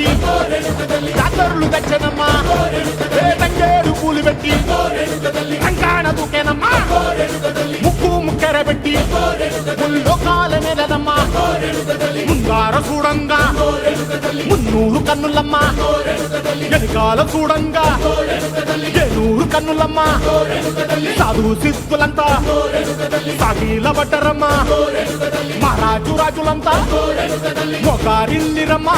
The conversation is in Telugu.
పెట్టి జాతరులు తెచ్చనమ్మా తంగేడు పూలు పెట్టి రంగాణ దూకేనమ్మా ముక్కు ముక్కెర పెట్టి ముల్లోకాల మీదనమ్మా ముంగార చూడంగా మున్నూరు కన్నులమ్మా ఎనకాల చూడంగా ఏనూరు కన్నులమ్మా సాధు సిద్ధులంతా సాగిల పడ్డరమ్మా మహారాజు రాజులంతా మొగారిల్లిరమ్మా